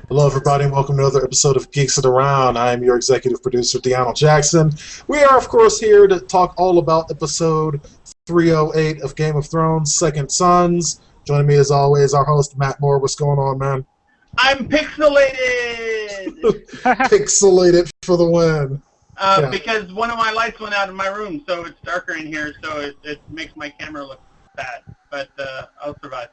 Hello, everybody, and welcome to another episode of Geeks Around. I am your executive producer, DeAno Jackson. We are, of course, here to talk all about episode 308 of Game of Thrones, Second Sons. Joining me, as always, our host, Matt Moore. What's going on, man? I'm pixelated! Pixelated for the win. Because one of my lights went out in my room, so it's darker in here, so it makes my camera look bad. But I'll survive.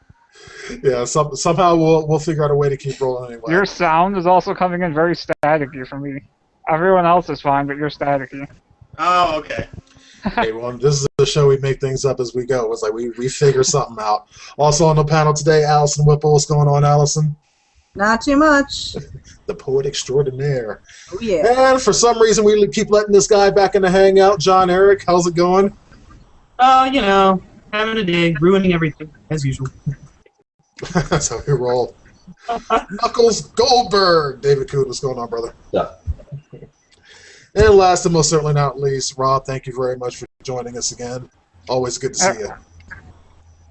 Yeah, somehow we'll figure out a way to keep rolling anyway. Your sound is also coming in very staticky for me. Everyone else is fine, but you're staticky. Oh, okay. Hey, well, this is the show we make things up as we go. It's like we figure something out. Also on the panel today, Allyson Whipple. What's going on, Allyson? Not too much. The poet extraordinaire. Oh, yeah. And for some reason, we keep letting this guy back in the hangout. Jon Eric, how's it going? You know, having a day, ruining everything, as usual. That's how we roll. Knuckles Goldberg. David Kude, what's going on, brother? Yeah. And last and most certainly not least, Rob, thank you very much for joining us again. Always good to see you.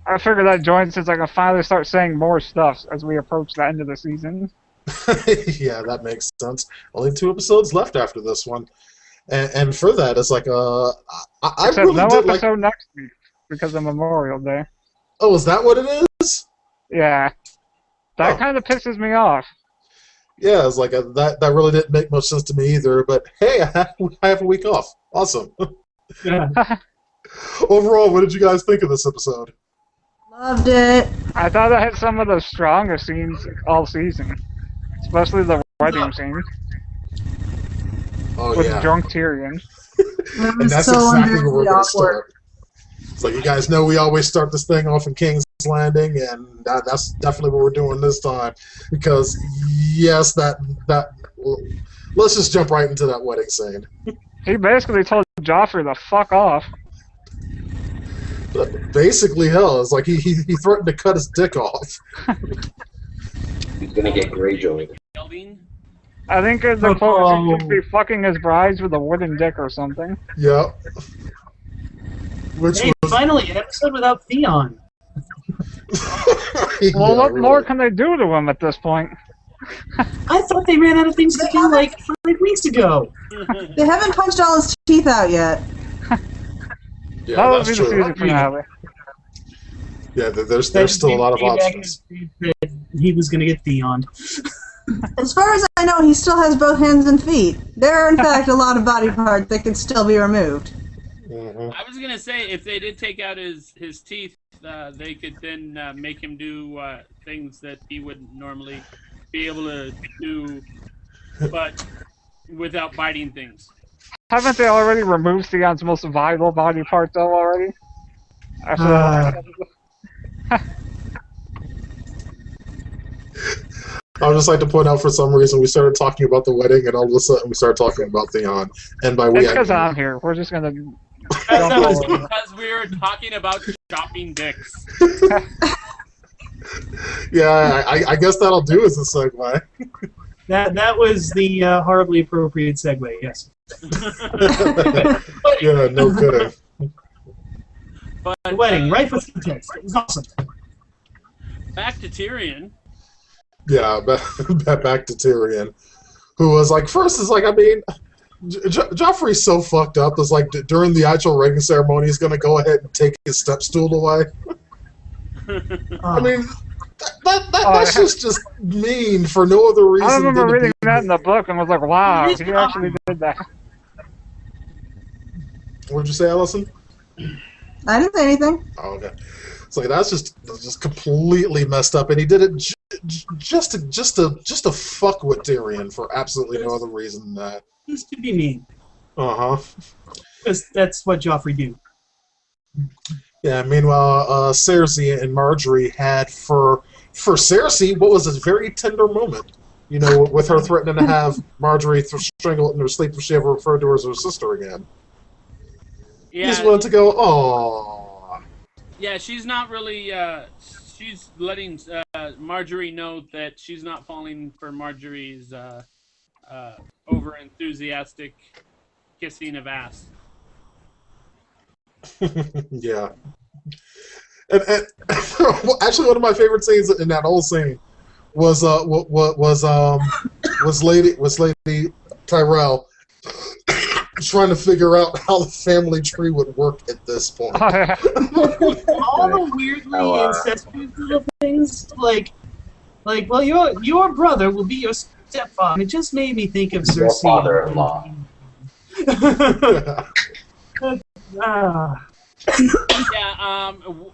I figured I'd join since I can finally start saying more stuff as we approach the end of the season. Yeah, that makes sense. Only 2 episodes left after this one. And for that, it's like, I Except really no did episode like... next week because of Memorial Day. Oh, is that what it is? Yeah. That kind of pisses me off. Yeah, it's like that really didn't make much sense to me either, but hey, I have a week off. Awesome. Yeah. Overall, what did you guys think of this episode? Loved it. I thought it had some of the strongest scenes all season. Especially the wedding scene Oh, with yeah. drunk Tyrion. And that's exactly where we're going to start. It's like, you guys know we always start this thing off in King's Landing, and that's definitely what we're doing this time. Because, yes, let's just jump right into that wedding scene. He basically told Joffrey to fuck off. Basically, hell, it's like he threatened to cut his dick off. He's gonna get Greyjoy. I think the quote he should be fucking his brides with a wooden dick or something. Yep. Which Hey, was... finally, an episode without Theon. Yeah, Well, what really. more can they do to him at this point? I thought they ran out of things to do like 5 weeks ago. They haven't punched all his teeth out yet. Yeah, That would that's be the true. season finale. Yeah, there's still a lot of options. That he was going to get Theon. As far as I know, he still has both hands and feet. There are, in fact, a lot of body parts that can still be removed. Mm-hmm. I was gonna say if they did take out his teeth, they could then make him do things that he wouldn't normally be able to do, but without biting things. Haven't they already removed Theon's most vital body part, though, already? After I would just like to point out, for some reason, we started talking about the wedding, and all of a sudden we started talking about Theon. And by we, It's I because mean... I'm here. We're just gonna... That was because we were talking about shopping dicks. Yeah, I guess that'll do as a segue. That was the horribly appropriate segue, yes. Yeah, no kidding. But The wedding, right with the text. It was awesome. back to Tyrion. Yeah, back to Tyrion, who was like, first is like, I mean, Joffrey's so fucked up. It's like during the actual ring ceremony, he's gonna go ahead and take his step stool away. I mean, that's just mean for no other reason. I remember than to reading be... that in the book and was like, wow, he actually did that. What'd you say, Allyson? I didn't say anything. Oh, okay. So that's just completely messed up, and he did it just to fuck with Tyrion for absolutely no other reason than that. Just to be mean. Uh-huh. Because that's what Joffrey do. Yeah, meanwhile, Cersei and Marjorie had, for Cersei, what was a very tender moment. You know, with her threatening to have Marjorie strangled in her sleep if she ever referred to her as her sister again. Yeah, He just wanted to go, aww. yeah, she's not really. She's letting Marjorie know that she's not falling for Marjorie's over enthusiastic kissing of ass. Yeah. And actually, one of my favorite scenes in that whole scene Lady Tyrell trying to figure out how the family tree would work at this point. Oh, yeah. All the weirdly incestuous little things, like, well, your brother will be your stepfather. It just made me think of Your Cersei. father-in-law. Yeah.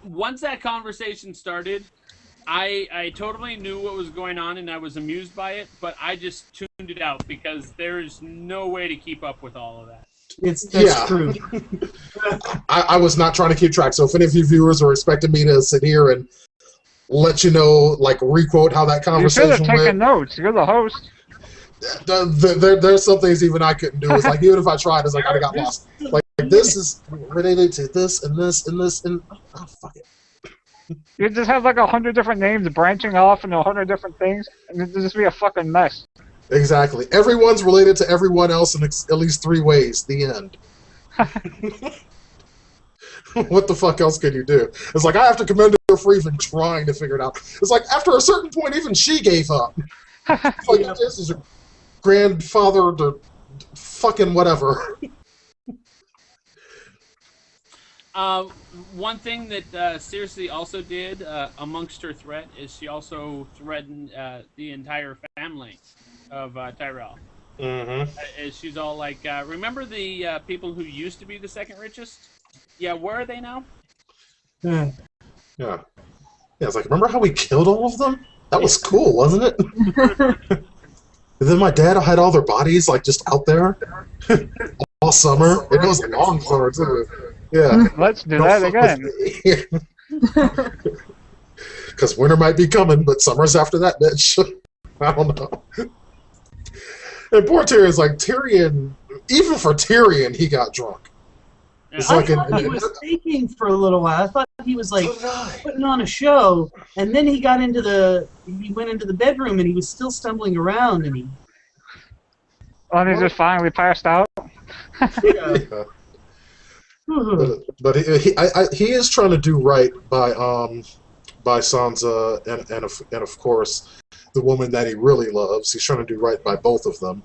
Once that conversation started, I totally knew what was going on and I was amused by it, but I just tuned it out because there's no way to keep up with all of that. That's true. I was not trying to keep track, so if any of you viewers are expecting me to sit here and let you know, like, requote how that conversation You should have taken went, notes. You're the host. there's some things even I couldn't do. It's like, even if I tried, it's like I got lost. Like, this is related to this and this and this and... Oh, fuck it. You just have like 100 different names branching off into 100 different things, and it'd just be a fucking mess. Exactly. Everyone's related to everyone else in at least 3 ways. The end. What the fuck else can you do? It's like, I have to commend her for even trying to figure it out. It's like, after a certain point, even she gave up. It's like, this is a grandfather to fucking whatever. One thing that Cersei also did amongst her threat is she also threatened the entire family of Tyrell. Mm-hmm. She's all like, remember the people who used to be the second richest? Yeah, where are they now? Yeah. Yeah, it's like, remember how we killed all of them? That was cool, wasn't it? And then my dad had all their bodies, like, just out there all summer. And it was a long summer, too. Yeah. Let's do that again. Because winter might be coming, but summer's after that, bitch. I don't know. And poor Tyrion's like, Tyrion, even for Tyrion, he got drunk. It's I like thought he was faking for a little while. I thought he was like putting on a show, and then he went into the bedroom and he was still stumbling around and he. And he just finally passed out. Yeah. But he is trying to do right by Sansa and of course the woman that he really loves. He's trying to do right by both of them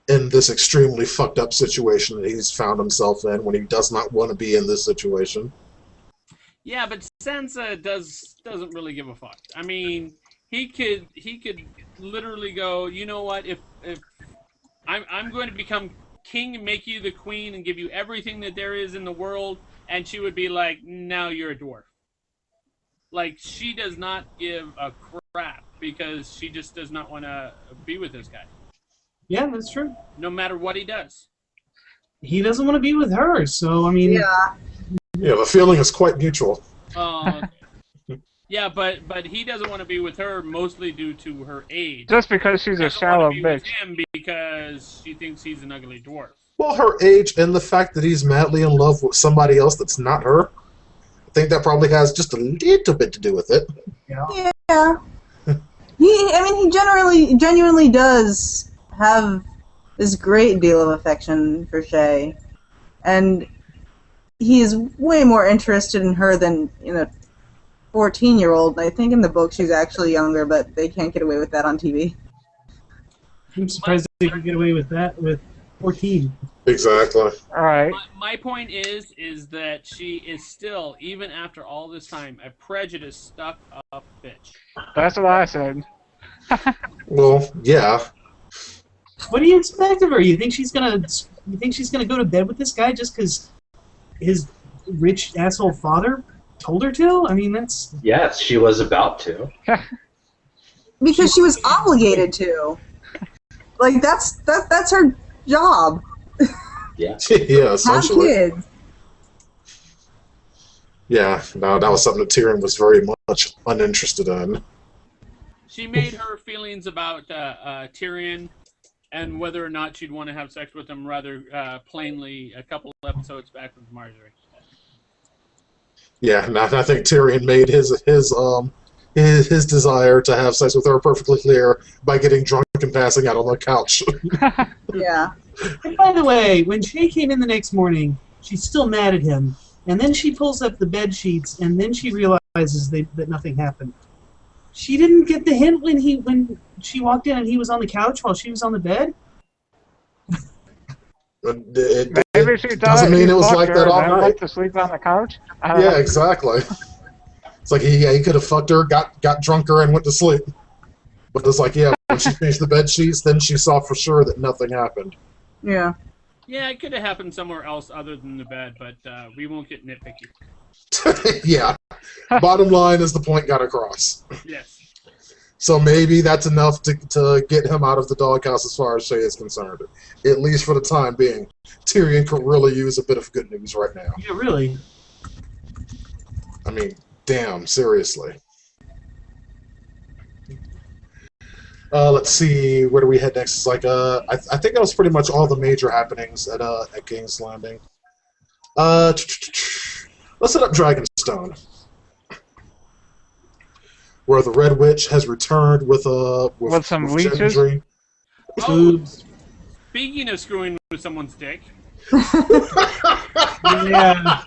in this extremely fucked up situation that he's found himself in when he does not want to be in this situation. Yeah, but Sansa doesn't really give a fuck. I mean, he could literally go, you know what? If I'm going to become king and make you the queen and give you everything that there is in the world, and she would be like, no, you're a dwarf. Like, she does not give a crap because she just does not want to be with this guy. Yeah, that's true. No matter what he does. He doesn't want to be with her, so I mean. Yeah, the feeling is quite mutual. Okay. Yeah, but he doesn't want to be with her mostly due to her age. Just because she's a shallow bitch. With him because she thinks he's an ugly dwarf. Well, her age and the fact that he's madly in love with somebody else that's not her, I think that probably has just a little bit to do with it. Yeah. He genuinely does have this great deal of affection for Shay, and he is way more interested in her than in a 14-year-old. I think in the book she's actually younger, but they can't get away with that on TV. I'm surprised they can get away with that with 14. Exactly. All right. My point is that she is still, even after all this time, a prejudiced, stuck-up bitch. That's what I said. Well, yeah. What do you expect of her? You think she's gonna go to bed with this guy just because his rich asshole father told her to? I mean, that's. Yes, she was about to. Because she was obligated to. Like, that's her job. Yeah. Yeah, essentially. Have kids. Yeah, no, that was something that Tyrion was very much uninterested in. She made her feelings about Tyrion and whether or not she'd want to have sex with him rather plainly a couple episodes back with Marjorie. Yeah, and I think Tyrion made his desire to have sex with her perfectly clear by getting drunk and passing out on the couch. Yeah. And by the way, when Shay came in the next morning, she's still mad at him, and then she pulls up the bed sheets, and then she realizes that nothing happened. She didn't get the hint when she walked in and he was on the couch while she was on the bed? Maybe she thought doesn't mean he it was fucked like her that and all then night. went to sleep on the couch. I don't Yeah, know. exactly. It's like he could have fucked her, got drunker, and went to sleep. But it's like, yeah, when she finished the bed sheets, then she saw for sure that nothing happened. Yeah. Yeah, it could have happened somewhere else other than the bed, but we won't get nitpicky. Yeah. Bottom line is the point got across. Yes. So maybe that's enough to get him out of the doghouse as far as Shay is concerned. At least for the time being. Tyrion could really use a bit of good news right now. Yeah, really. I mean, damn, seriously. Let's see, where do we head next? It's like, I think that was pretty much all the major happenings at King's Landing. Let's hit up Dragonstone, where the Red Witch has returned with some leeches? Gendry. Oh, speaking of screwing with someone's dick, Yeah.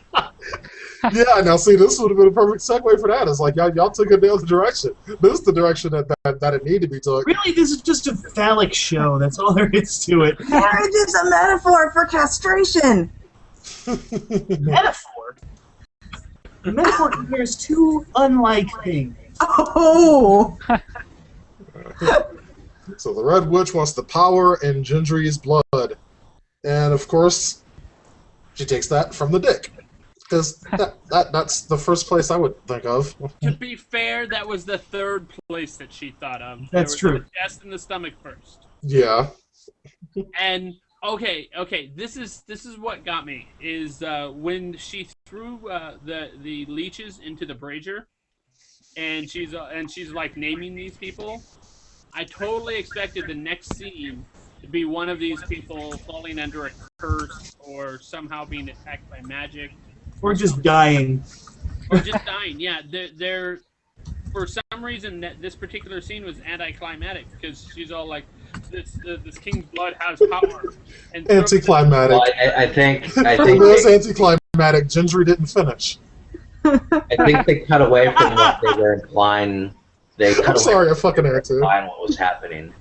Yeah, now see, this would have been a perfect segue for that. It's like y'all took it the other direction. This is the direction that it needed to be took. Really, this is just a phallic show. That's all there is to it. Marriage is a metaphor for castration. Metaphor. The metaphor compares two unlike things. Oh. So the Red Witch wants the power in Gendry's blood, and of course, she takes that from the dick. Because that's the first place I would think of. to be fair, that was the third place that she thought of. That's There was true. The chest and the stomach first. Yeah. And this is what got me is when she threw the leeches into the brazier, and she's like naming these people. I totally expected the next scene to be one of these people falling under a curse or somehow being attacked by magic. Or just dying. Or just dying, yeah. They're for some reason this particular scene was anticlimactic because she's all like, "This king's blood has power." And Anticlimactic. Well, I think It was anticlimactic. Gendry didn't finish. they cut away from what they were implying. They cut I'm away sorry, I from fucking had to. implying what was happening,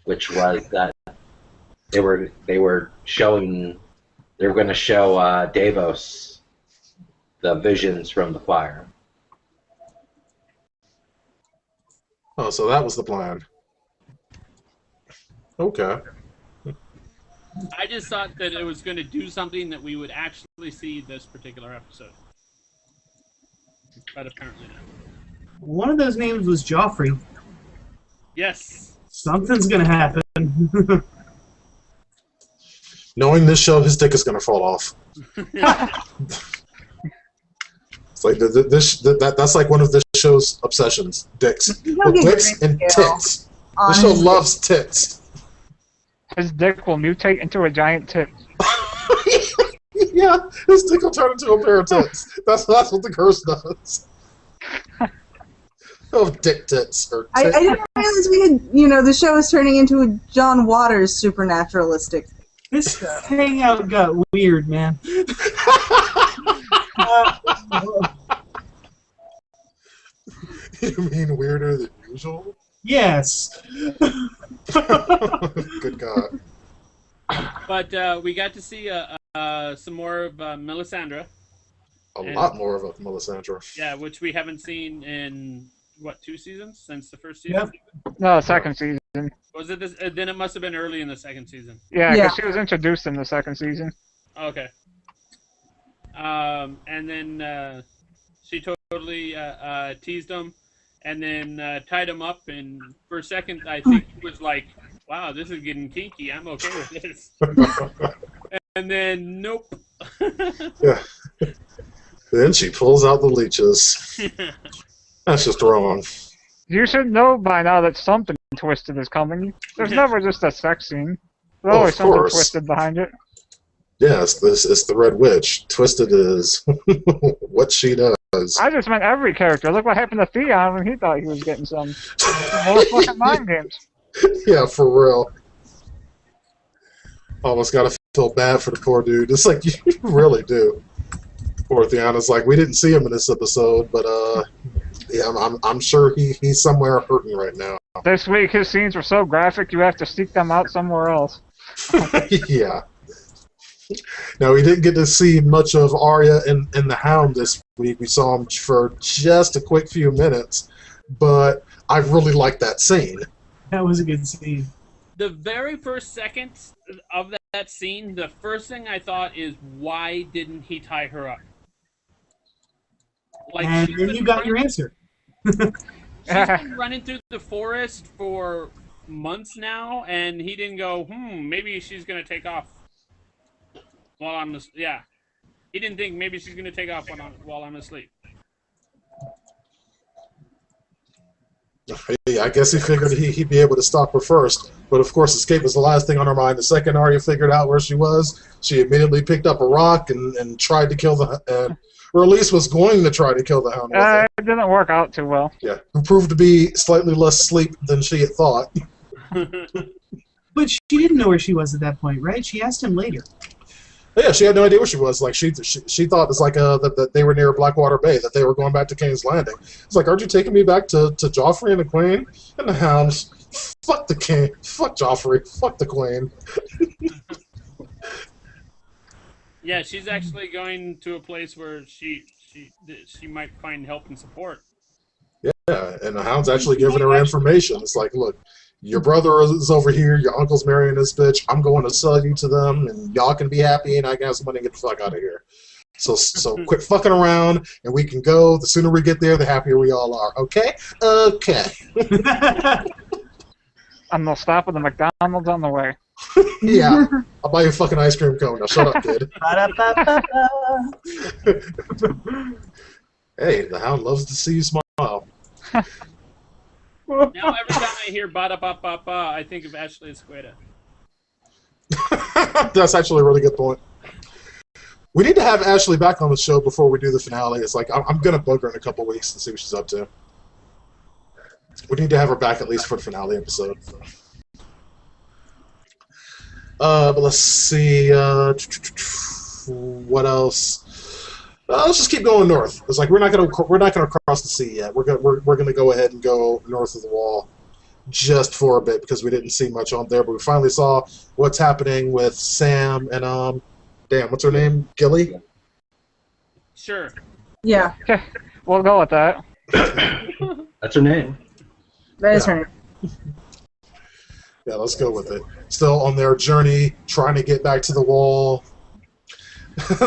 which was that they were showing they were going to show Davos the visions from the fire. Oh, so that was the plan. Okay. I just thought that it was going to do something that we would actually see this particular episode, but apparently not. One of those names was Joffrey. Yes. Something's gonna happen. Knowing this show, his dick is gonna fall off. It's like that's like one of this show's obsessions. Dicks. He'll Well, get dicks green and scale tits. on The show his- loves tits. His dick will mutate into a giant tit. Yeah, his dick will turn into a pair of tits. That's what the curse does. Oh, dick tits. Or I didn't realize the show is turning into a John Waters supernaturalistic. This hangout got weird, man. You mean weirder than usual? Yes. Good God. But we got to see some more of Melisandre. A lot more of a Melisandre. Yeah, which we haven't seen in, 2 seasons since the first season? Yep. No, second season. Was it this? Then it must have been early in the second season. Yeah, Yeah. because she was introduced in the second season. Okay. And then she totally teased him, and then tied him up. And for a second, I think he was like, "Wow, this is getting kinky. I'm okay with this." And then, nope. Yeah. Then she pulls out the leeches. That's just wrong. You should know by now that something twisted is coming. There's never just a sex scene. There's always of something course. twisted behind it. Yes, it's the Red Witch. Twisted is what she does. I just meant every character. Look what happened to Theon when he thought he was getting some more fucking mind games. Yeah, for real. Almost gotta feel bad for the poor dude. It's like, you really do. Poor Theon's like, we didn't see him in this episode, but Yeah, I'm sure he's somewhere hurting right now. This week his scenes were so graphic you have to seek them out somewhere else. Yeah. Now, we didn't get to see much of Arya and the Hound this week. We saw him for just a quick few minutes, but I really liked that scene. That was a good scene. The very first seconds of that scene, the first thing I thought is, why didn't he tie her up? Like, And then you got your answer. She's been running through the forest for months now, and he didn't go, maybe she's going to take off while I'm asleep. Yeah. He didn't think maybe she's going to take off while I'm asleep. Yeah, I guess he figured he'd be able to stop her first, but of course escape was the last thing on her mind. The second Arya figured out where she was, she immediately picked up a rock and tried to kill or at least was going to try to kill the Hound with it. It didn't work out too well. Yeah, who proved to be slightly less asleep than she had thought. But she didn't know where she was at that point, right? She asked him later. Yeah, she had no idea where she was. Like she thought it's like that they were near Blackwater Bay, that they were going back to King's Landing. It's like, aren't you taking me back to Joffrey and the Queen? And the Hounds, fuck the King, fuck Joffrey, fuck the Queen. Yeah, she's actually going to a place where she might find help and support. Yeah, and the Hound's actually giving her information. It's like, look, your brother is over here, your uncle's marrying this bitch, I'm going to sell you to them, and y'all can be happy, and I can have some money and get the fuck out of here. So quit fucking around, and we can go. The sooner we get there, the happier we all are. Okay? Okay. And they'll stop at the McDonald's on the way. Yeah. I'll buy you a fucking ice cream cone. Now shut up, kid. Hey, the Hound loves to see you smile. Now every time I hear ba-da-ba-ba-ba, I think of Ashley Esqueda. That's actually a really good point. We need to have Ashley back on the show before we do the finale. It's like, I'm going to bug her in a couple weeks and see what she's up to. We need to have her back at least for the finale episode. But let's see. What else? Let's just keep going north. It's like we're not gonna cross the sea yet. We're gonna go ahead and go north of the wall, just for a bit because we didn't see much on there. But we finally saw what's happening with Sam and damn, what's her name? Gilly. Sure. Yeah, Okay, we'll go with that. That's her name. that is her name. Yeah, let's go with it. Still on their journey, trying to get back to the wall.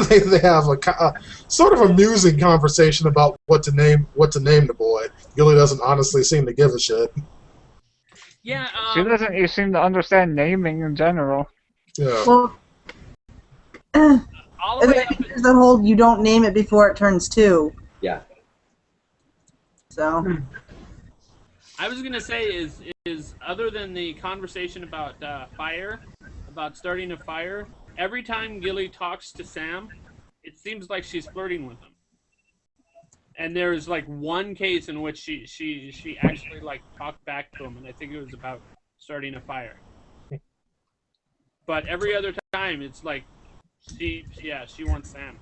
they have a sort of amusing conversation about what to name the boy. Gilly doesn't honestly seem to give a shit. Yeah. She doesn't seem to understand naming in general. Yeah. Well, All the way up. there's the whole you don't name it before it turns 2. Yeah. So. I was gonna say is other than the conversation about fire, about starting a fire. Every time Gilly talks to Sam, it seems like she's flirting with him. And there's like one case in which she actually like talked back to him, and I think it was about starting a fire. But every other time, it's like she wants Sam.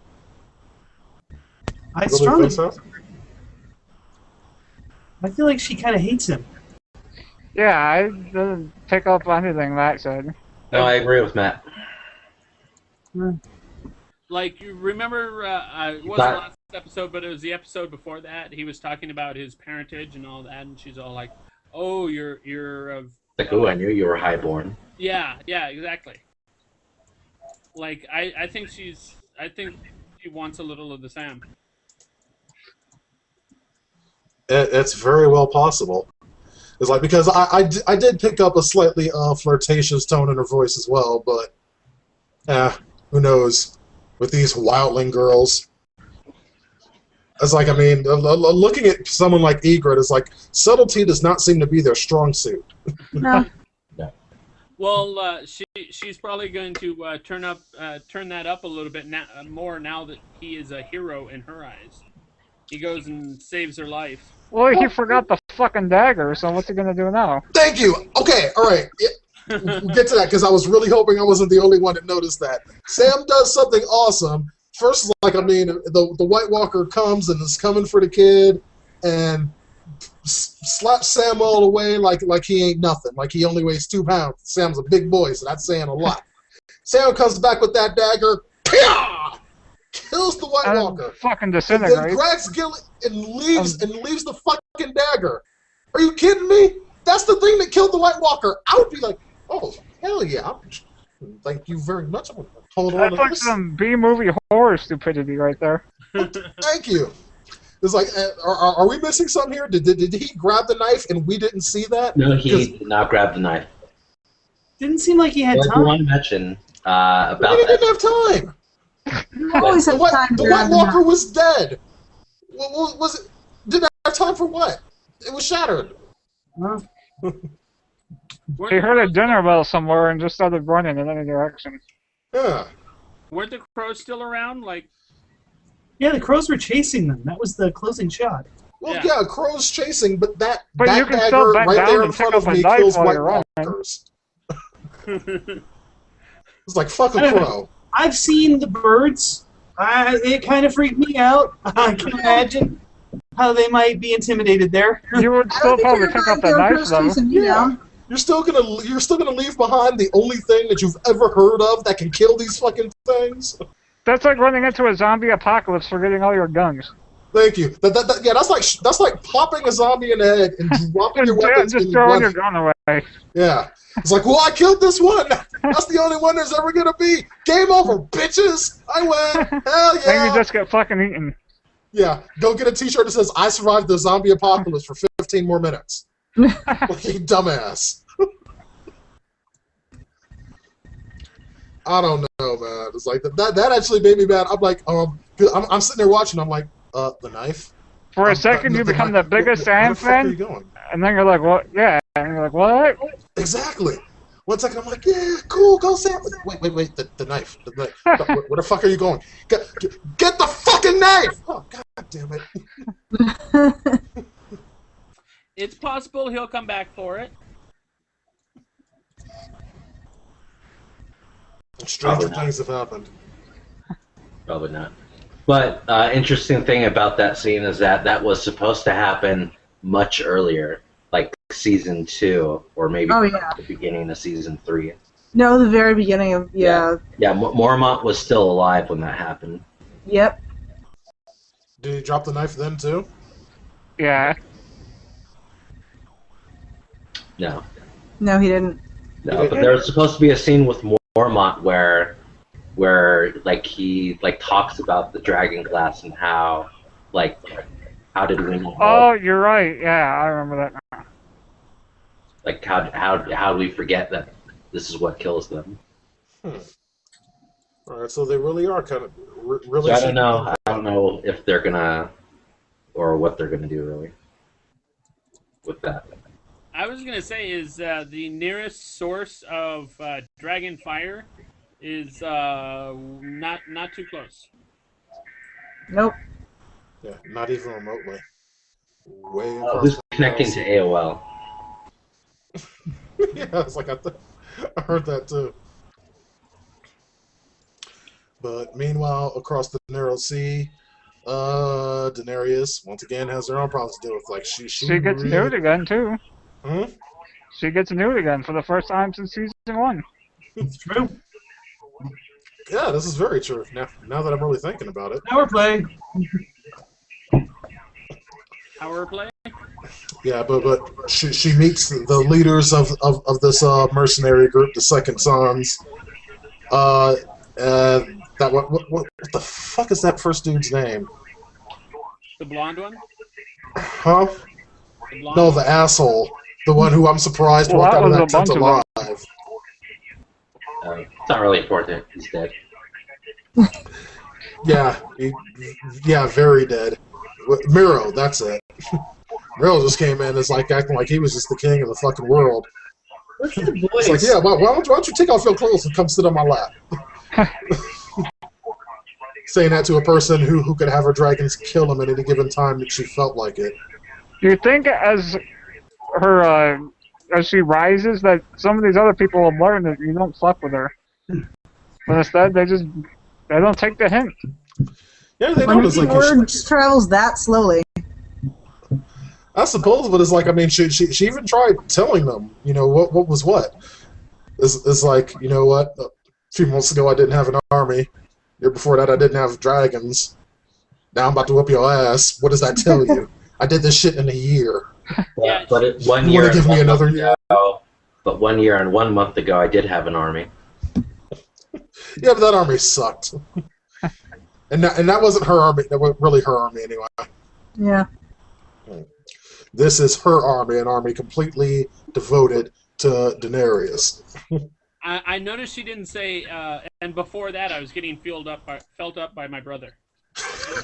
I Really strongly. think so? I feel like she kind of hates him. Yeah, I didn't pick up anything Matt said. No, I agree with Matt. Like, you remember, it wasn't the last episode, but it was the episode before that. He was talking about his parentage and all that, and she's all like, "Oh, you're of." Like, oh, I knew you were highborn. Yeah, exactly. Like, I think she wants a little of the Sam. It's very well possible. It's like, because I did pick up a slightly flirtatious tone in her voice as well, but who knows with these wildling girls. It's like, I mean, looking at someone like Egret, it's like subtlety does not seem to be their strong suit. No. Well, she's probably going to turn that up a little bit more now that he is a hero in her eyes. He goes and saves her life. Well, he forgot the fucking dagger, so what's he gonna do now? Thank you. Okay, all right. Yeah, we'll get to that because I was really hoping I wasn't the only one that noticed that. Sam does something awesome. First, like, I mean, the White Walker comes and is coming for the kid, and slaps Sam all away like he ain't nothing, like he only weighs 2 pounds. Sam's a big boy, so that's saying a lot. Sam comes back with that dagger, kills the White Walker, fucking and disintegrate. then grabs Gilly and leaves the fucking dagger. Are you kidding me? That's the thing that killed the White Walker. I would be like, oh, hell yeah. Thank you very much. I'm going to hold on That's to like this. some B-movie horror stupidity right there. Thank you. It's like, are we missing something here? Did he grab the knife and we didn't see that? No, he did not grab the knife. Didn't seem like he had Well, I time. want to mention about He that. didn't have time. You always have time The to White grab the Walker knife. was dead. What was it? Didn't have time for what? It was shattered. Well, He heard a dinner bell somewhere and just started running in any direction. Yeah. Weren't the crows still around? Like, yeah, the crows were chasing them. That was the closing shot. Well, Yeah. yeah, Crow's chasing, but that But you can still dagger bend right down there in and front pick of up a me knife kills while White you're running. Walkers. It's like, fuck a crow. I've seen the birds. It kind of freaked me out. I can imagine how they might be intimidated there. You would I still don't think probably you're pick going up the to knife, Chris though. chasing you Yeah. down. You're still gonna leave behind the only thing that you've ever heard of that can kill these fucking things. That's like running into a zombie apocalypse forgetting all your guns. Thank you. Yeah, that's like popping a zombie in the head and dropping your weapons Just and throwing running. your gun away. Yeah. It's like, well, I killed this one. That's the only one there's ever gonna be. Game over, bitches. I win. Hell Then yeah. you just get fucking eaten. Yeah. Go get a T-shirt that says, "I survived the zombie apocalypse for 15 more minutes." Like, you dumbass. I don't know, man. It's like that actually made me mad. I'm like, 'cause I'm sitting there watching. I'm like, the knife. For a second, you become the biggest Where Sam the fuck are you fan, going? and then you're like, what? Yeah. And you're like, what? Exactly. 1 second, I'm like, yeah, cool, go Sam. Wait, the knife. The knife. Where the fuck are you going? Get the fucking knife! Oh, god damn it. it's possible he'll come back for it. Stranger Probably things have happened. Probably not. But interesting thing about that scene is that was supposed to happen much earlier, like season 2, or maybe Oh, yeah. the beginning of season 3. No, the very beginning of, yeah. Yeah, Mormont was still alive when that happened. Yep. Did he drop the knife then, too? Yeah. No, No, he didn't. but there was supposed to be a scene with Mormont where like he like talks about the dragon glass and how how did we know? Oh, you're right. Yeah, I remember that now. Like how do we forget that this is what kills them? All right, so they really are kind of really. So I don't know. I don't know if they're gonna or what they're gonna do really with that. I was gonna say is the nearest source of dragon fire is not too close. Nope. Yeah, not even remotely. Way Oh, across who's the connecting house. to AOL? Yeah, it's like I heard that too. But meanwhile, across the narrow sea, Daenerys once again has her own problems to deal with. Like she Gets nude again, too. Hmm? She gets nude again for the first time since season 1. It's true. Yeah, this is very true. Now that I'm really thinking about it. Power play. Power play. Yeah, but she meets the leaders of this mercenary group, the Second Sons. That what the fuck is that first dude's name? The blonde one. Huh? The blonde No, one? the asshole. The one who I'm surprised Well, walked that out of was that a tent bunch of alive. It's not really important. He's dead. Yeah, yeah, very dead. Miro, that's it. Miro just came in as like acting like he was just the king of the fucking world. What's the voice? It's like, yeah, why don't you take off your clothes and come sit on my lap? Saying that to a person who could have her dragons kill him at any given time that she felt like it. You think as her, as she rises, that some of these other people will learn that you don't fuck with her. But instead, they don't take the hint. Yeah, they When don't. It's the like word travels that slowly. I suppose, but it's like, I mean, she even tried telling them, what was what. It's like, you know what? A few months ago I didn't have an army. Year before that I didn't have dragons. Now I'm about to whip your ass. What does that tell you? I did this shit in a year. Yeah, but You want to give me another year? But 1 year and 1 month ago, I did have an army. Yeah, but that army sucked. and that wasn't her army. That wasn't really her army anyway. Yeah. This is her army, an army completely devoted to Daenerys. I noticed she didn't say, and before that I was getting felt up by my brother.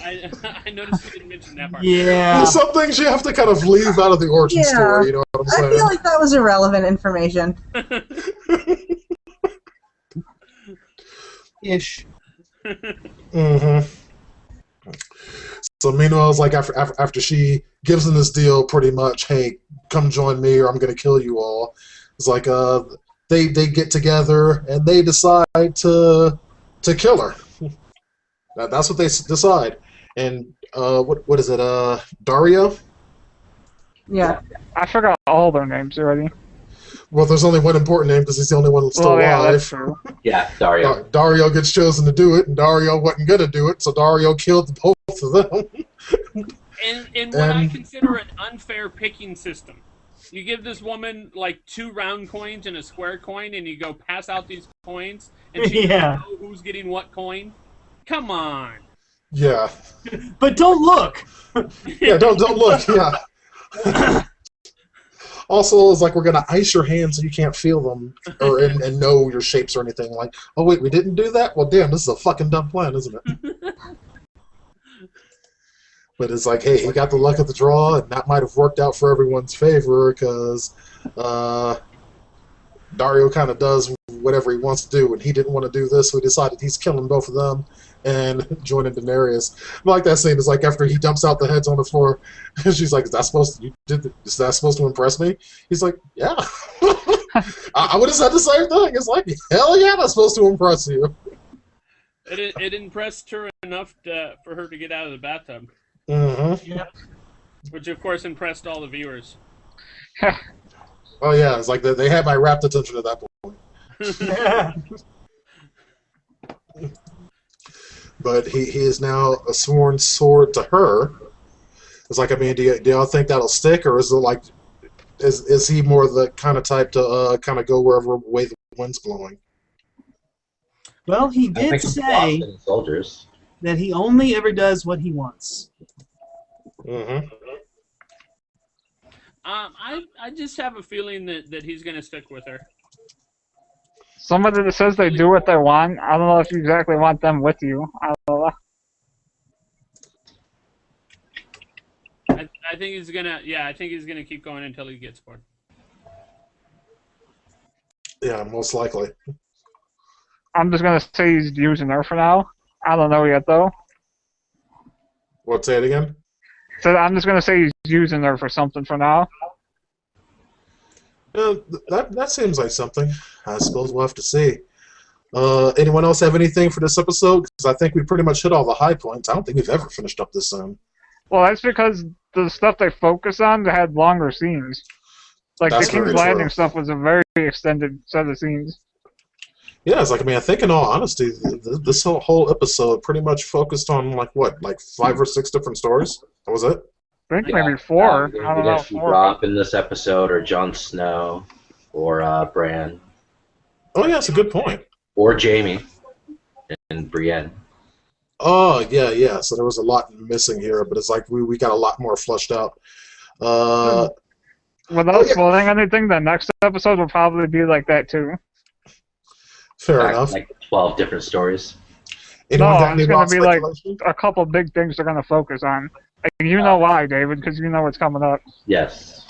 I noticed she didn't mention that part. Yeah. There's some things you have to kind of leave out of the origin story, you know what I'm saying? I feel like that was irrelevant information. Ish. Mm-hmm. So meanwhile, it's like after she gives them this deal, pretty much, hey, come join me or I'm going to kill you all. It's like they get together and they decide to kill her. That's what they decide. And what is it? Dario? Yeah. I forgot all their names already. Well, there's only one important name because he's the only one that's still Yeah, alive. that's true. Yeah, Dario. Dario gets chosen to do it, and Dario wasn't going to do it, so Dario killed both of them. And what I consider an unfair picking system. You give this woman like 2 round coins and a square coin, and you go pass out these coins, and she doesn't know who's getting what coin. Come on. Yeah. But don't look. Yeah, don't look. Yeah. Also, it's like we're gonna ice your hands so you can't feel them or and know your shapes or anything. Like, oh wait, we didn't do that. Well, damn, this is a fucking dumb plan, isn't it? But it's like, hey, he got the luck of the draw, and that might have worked out for everyone's favor because Dario kind of does whatever he wants to do, and he didn't want to do this, so he decided he's killing both of them and joining Daenerys. I like that scene. It's like after he dumps out the heads on the floor, she's like, "Is that supposed to impress me?" He's like, "Yeah." I would have said the same thing. It's like, hell yeah, that's supposed to impress you. It impressed her enough for her to get out of the bathtub. Mm-hmm. Yeah. Which, of course, impressed all the viewers. Oh, yeah, it's like they had my rapt attention at that point. But he is now a sworn sword to her. It's like, I mean, do y'all think that'll stick, or is it like, is he more the kind of type to kind of go wherever way the wind's blowing? Well, he did say soldiers. that he only ever does what he wants. Mm-hmm. I just have a feeling that he's going to stick with her. Somebody that says they do what they want, I don't know if you exactly want them with you. I don't know. I think he's gonna. Yeah, I think he's gonna keep going until he gets bored. Yeah, most likely. I'm just gonna say he's using her for now. I don't know yet though. What? Say it again. So I'm just gonna say he's using her for something for now. That seems like something. I suppose we'll have to see. Anyone else have anything for this episode? Because I think we pretty much hit all the high points. I don't think we've ever finished up this soon. Well, that's because the stuff they focus on had longer scenes. Like That's the King's very Landing true. stuff was a very extended set of scenes. Yeah, it's like, I mean, I think in all honesty, this whole episode pretty much focused on, like, what, like 5 or 6 different stories? That was it? I think maybe 4. We're I don't gonna know. see 4. Robb in this episode, or Jon Snow, or Bran, Oh, yeah, that's a good point. or Jaime and Brienne. Oh, yeah. So there was a lot missing here, but it's like we got a lot more fleshed out. Without spoiling anything, the next episode will probably be like that too. Fair enough. Like 12 different stories. Anyone got any it's going wild to be like speculation? a couple big things they're going to focus on. And you know why, David, because you know what's coming up. Yes.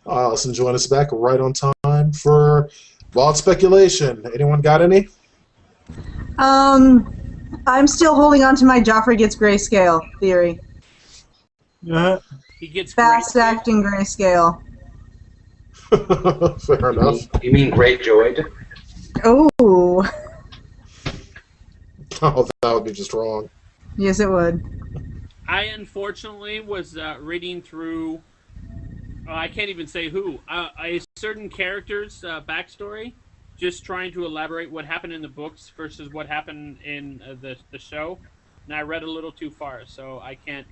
Allyson join us back right on time for wild speculation. Anyone got any? I'm still holding on to my Joffrey gets grayscale theory. He gets Fast-acting grayscale. Fair enough. You mean Greyjoy? Oh, Oh, that would be just wrong. yes it would. I unfortunately was reading through. I can't even say who. A certain character's backstory, just trying to elaborate what happened in the books versus what happened in the show. And I read a little too far, so I can't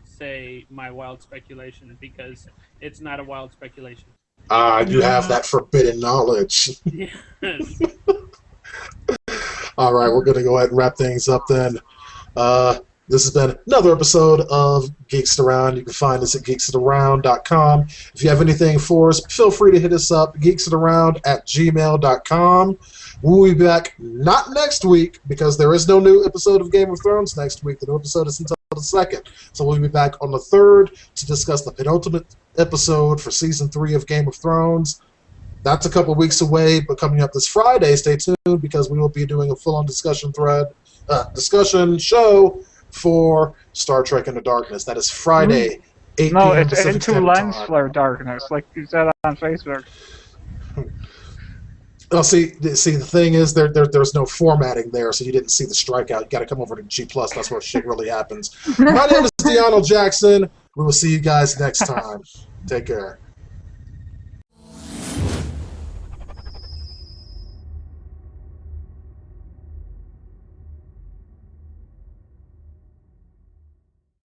say my wild speculation because it's not a wild speculation. You have that forbidden knowledge. Yes. All right, we're going to go ahead and wrap things up then. This has been another episode of Geeks Around. You can find us at geeksaround.com. If you have anything for us, feel free to hit us up, geeksaround@gmail.com. We'll be back not next week because there is no new episode of Game of Thrones next week. The new episode is until the 2nd. So we'll be back on the 3rd to discuss the penultimate episode for Season 3 of Game of Thrones. That's a couple weeks away, but coming up this Friday, stay tuned because we will be doing a full-on discussion show for Star Trek Into Darkness. That is Friday, 8 No, p.m. it's Pacific into Standard lens Time. flare darkness, like you said on Facebook. Oh, see, the thing is, there's no formatting there, so you didn't see the strikeout. You got to come over to G+. That's where shit really happens. My name is DeAno Jackson. We will see you guys next time. Take care.